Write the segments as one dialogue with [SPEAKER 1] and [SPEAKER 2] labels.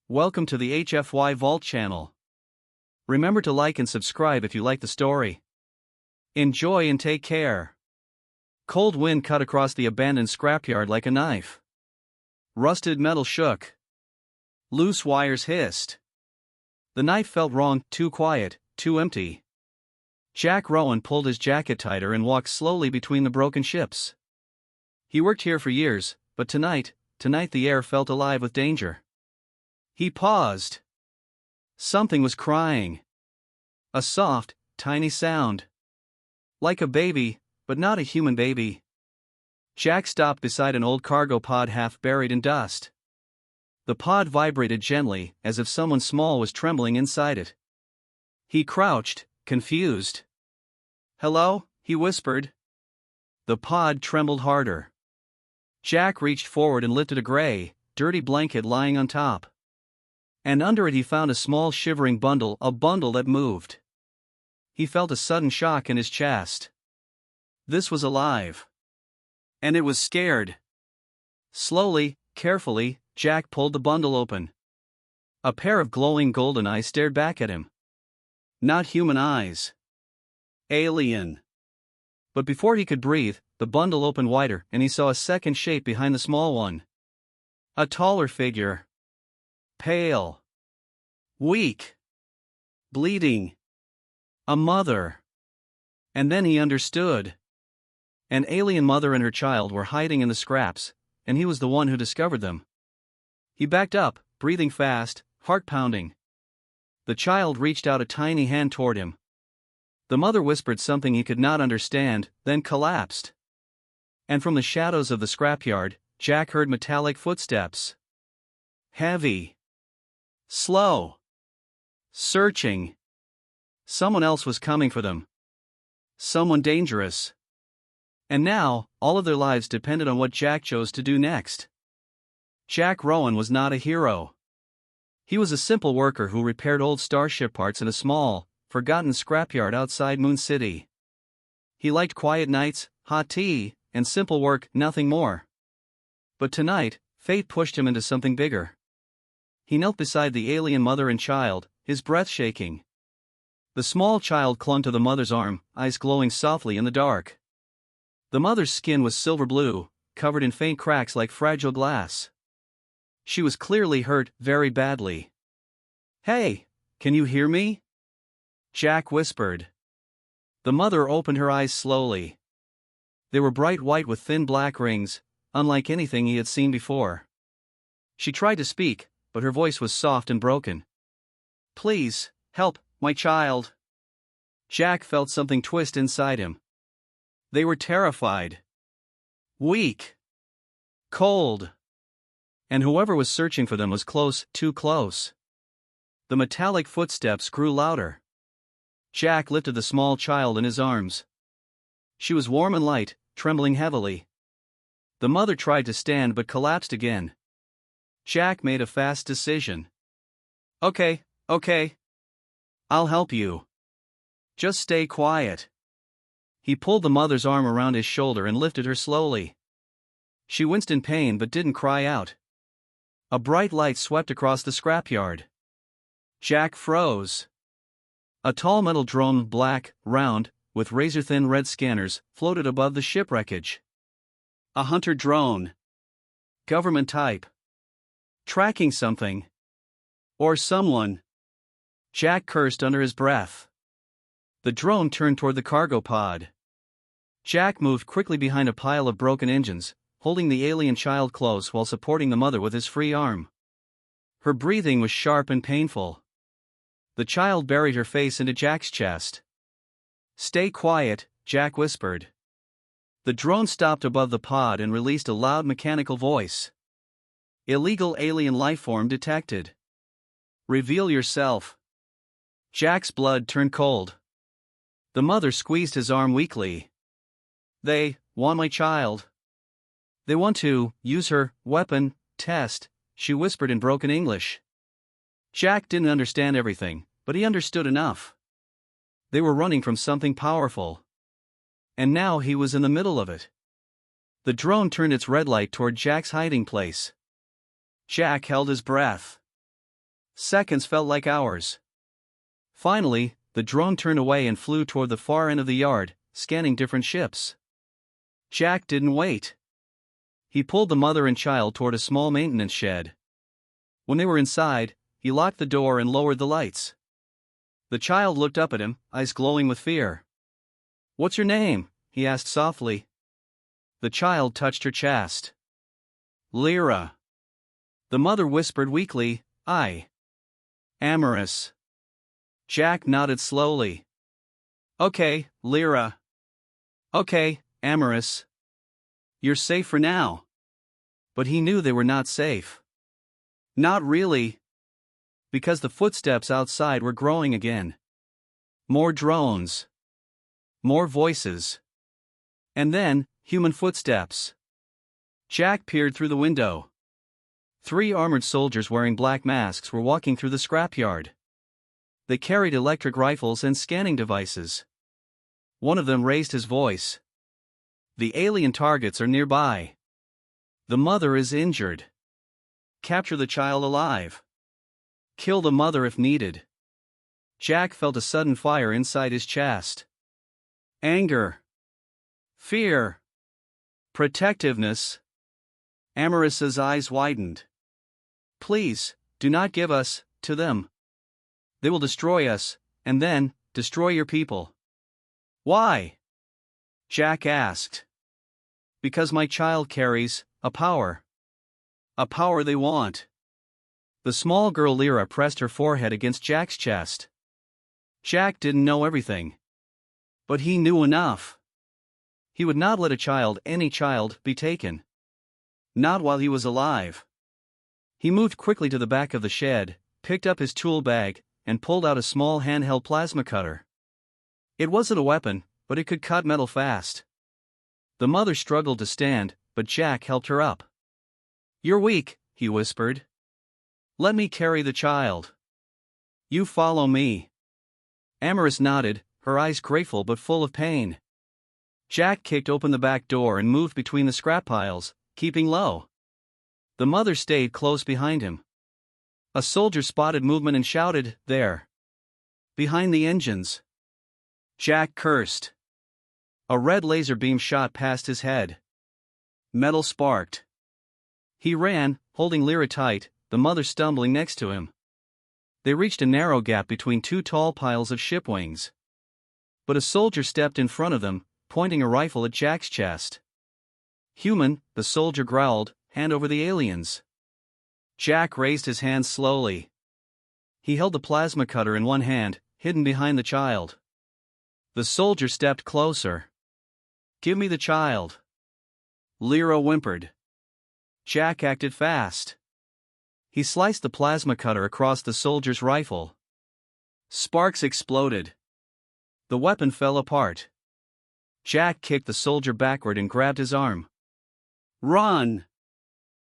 [SPEAKER 1] Welcome to the HFY Vault channel. Remember to like and subscribe if you like the story. Enjoy and take care. Cold wind cut across the abandoned scrapyard like a knife. Rusted metal shook. Loose wires hissed. The night felt wrong, too quiet, too empty. Jack Rowan pulled his jacket tighter and walked slowly between the broken ships. He worked here for years, but tonight the air felt alive with danger. He paused. Something was crying. A soft, tiny sound. Like a baby, but not a human baby. Jack stopped beside an old cargo pod half buried in dust. The pod vibrated gently, as if someone small was trembling inside it. He crouched, confused. "Hello?" he whispered. The pod trembled harder. Jack reached forward and lifted a gray, dirty blanket lying on top. And under it he found a small shivering bundle, a bundle that moved. He felt a sudden shock in his chest. This was alive. And it was scared. Slowly, carefully, Jack pulled the bundle open. A pair of glowing golden eyes stared back at him. Not human eyes. Alien. But before he could breathe, the bundle opened wider and he saw a second shape behind the small one. A taller figure. Pale. Weak. Bleeding. A mother. And then he understood. An alien mother and her child were hiding in the scraps, and he was the one who discovered them. He backed up, breathing fast, heart pounding. The child reached out a tiny hand toward him. The mother whispered something he could not understand, then collapsed. And from the shadows of the scrapyard, Jack heard metallic footsteps. Heavy. Slow. Searching. Someone else was coming for them. Someone dangerous. And now, all of their lives depended on what Jack chose to do next. Jack Rowan was not a hero. He was a simple worker who repaired old starship parts in a small, forgotten scrapyard outside Moon City. He liked quiet nights, hot tea, and simple work, nothing more. But tonight, fate pushed him into something bigger. He knelt beside the alien mother and child, his breath shaking. The small child clung to the mother's arm, eyes glowing softly in the dark. The mother's skin was silver blue, covered in faint cracks like fragile glass. She was clearly hurt, very badly. "Hey, can you hear me?" Jack whispered. The mother opened her eyes slowly. They were bright white with thin black rings, unlike anything he had seen before. She tried to speak, but her voice was soft and broken. "Please, help, my child." Jack felt something twist inside him. They were terrified. Weak. Cold. And whoever was searching for them was close, too close. The metallic footsteps grew louder. Jack lifted the small child in his arms. She was warm and light, trembling heavily. The mother tried to stand but collapsed again. Jack made a fast decision. Okay. I'll help you. Just stay quiet." He pulled the mother's arm around his shoulder and lifted her slowly. She winced in pain but didn't cry out. A bright light swept across the scrapyard. Jack froze. A tall metal drone, black, round, with razor-thin red scanners, floated above the ship wreckage. A hunter drone. Government type. Tracking something. Or someone. Jack cursed under his breath. The drone turned toward the cargo pod. Jack moved quickly behind a pile of broken engines, holding the alien child close while supporting the mother with his free arm. Her breathing was sharp and painful. The child buried her face into Jack's chest. "Stay quiet," Jack whispered. The drone stopped above the pod and released a loud mechanical voice. "Illegal alien lifeform detected. Reveal yourself." Jack's blood turned cold. The mother squeezed his arm weakly. "They want my child. They want to use her weapon test," she whispered in broken English. Jack didn't understand everything, but he understood enough. They were running from something powerful. And now he was in the middle of it. The drone turned its red light toward Jack's hiding place. Jack held his breath. Seconds felt like hours. Finally, the drone turned away and flew toward the far end of the yard, scanning different ships. Jack didn't wait. He pulled the mother and child toward a small maintenance shed. When they were inside, he locked the door and lowered the lights. The child looked up at him, eyes glowing with fear. "What's your name?" he asked softly. The child touched her chest. "Lyra." The mother whispered weakly, "I. Amorous." Jack nodded slowly. "Okay, Lyra. Okay, Amorous. You're safe for now." But he knew they were not safe. Not really. Because the footsteps outside were growing again. More drones. More voices. And then, human footsteps. Jack peered through the window. 3 armored soldiers wearing black masks were walking through the scrapyard. They carried electric rifles and scanning devices. One of them raised his voice. "The alien targets are nearby. The mother is injured. Capture the child alive. Kill the mother if needed." Jack felt a sudden fire inside his chest. Anger. Fear. Protectiveness. Amoris's eyes widened. "Please, do not give us to them. They will destroy us, and then destroy your people." "Why?" Jack asked. "Because my child carries a power. A power they want." The small girl Lyra pressed her forehead against Jack's chest. Jack didn't know everything. But he knew enough. He would not let a child, any child, be taken. Not while he was alive. He moved quickly to the back of the shed, picked up his tool bag, and pulled out a small handheld plasma cutter. It wasn't a weapon, but it could cut metal fast. The mother struggled to stand, but Jack helped her up. "You're weak," he whispered. "Let me carry the child. You follow me." Amoris nodded, her eyes grateful but full of pain. Jack kicked open the back door and moved between the scrap piles, keeping low. The mother stayed close behind him. A soldier spotted movement and shouted, "There! Behind the engines!" Jack cursed. A red laser beam shot past his head. Metal sparked. He ran, holding Lyra tight, the mother stumbling next to him. They reached a narrow gap between 2 tall piles of ship wings. But a soldier stepped in front of them, pointing a rifle at Jack's chest. "Human," the soldier growled, "hand over the aliens." Jack raised his hand slowly. He held the plasma cutter in one hand, hidden behind the child. The soldier stepped closer. "Give me the child." Lyra whimpered. Jack acted fast. He sliced the plasma cutter across the soldier's rifle. Sparks exploded. The weapon fell apart. Jack kicked the soldier backward and grabbed his arm. "Run!"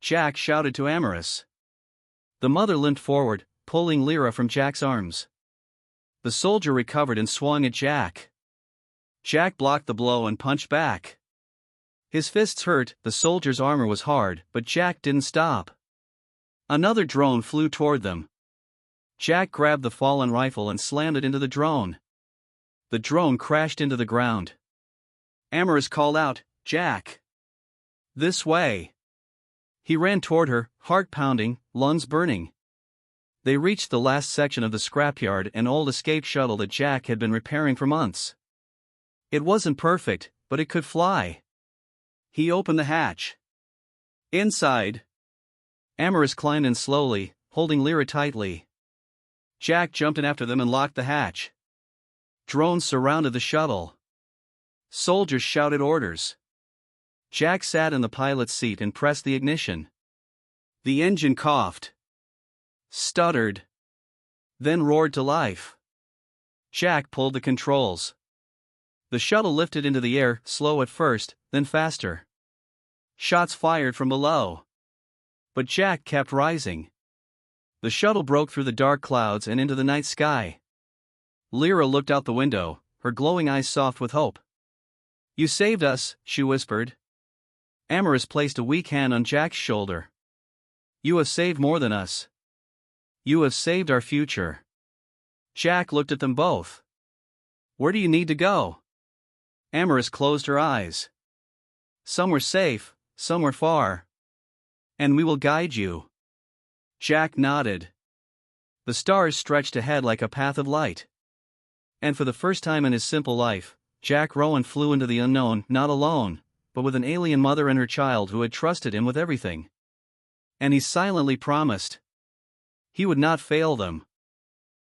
[SPEAKER 1] Jack shouted to Amoris. The mother limped forward, pulling Lyra from Jack's arms. The soldier recovered and swung at Jack. Jack blocked the blow and punched back. His fists hurt, the soldier's armor was hard, but Jack didn't stop. Another drone flew toward them. Jack grabbed the fallen rifle and slammed it into the drone. The drone crashed into the ground. Amoris called out, "Jack! This way!" He ran toward her, heart pounding, lungs burning. They reached the last section of the scrapyard, an old escape shuttle that Jack had been repairing for months. It wasn't perfect, but it could fly. He opened the hatch. Inside. Amoris climbed in slowly, holding Lyra tightly. Jack jumped in after them and locked the hatch. Drones surrounded the shuttle. Soldiers shouted orders. Jack sat in the pilot's seat and pressed the ignition. The engine coughed. Stuttered. Then roared to life. Jack pulled the controls. The shuttle lifted into the air, slow at first, then faster. Shots fired from below. But Jack kept rising. The shuttle broke through the dark clouds and into the night sky. Lyra looked out the window, her glowing eyes soft with hope. "You saved us," she whispered. Amoris placed a weak hand on Jack's shoulder. "You have saved more than us. You have saved our future. Jack looked at them both. Where do you need to go? Amaris closed her eyes. Somewhere safe, somewhere far. And we will guide you. Jack nodded. The stars stretched ahead like a path of light. And for the first time in his simple life, Jack Rowan flew into the unknown, not alone, but with an alien mother and her child who had trusted him with everything. And he silently promised he would not fail them.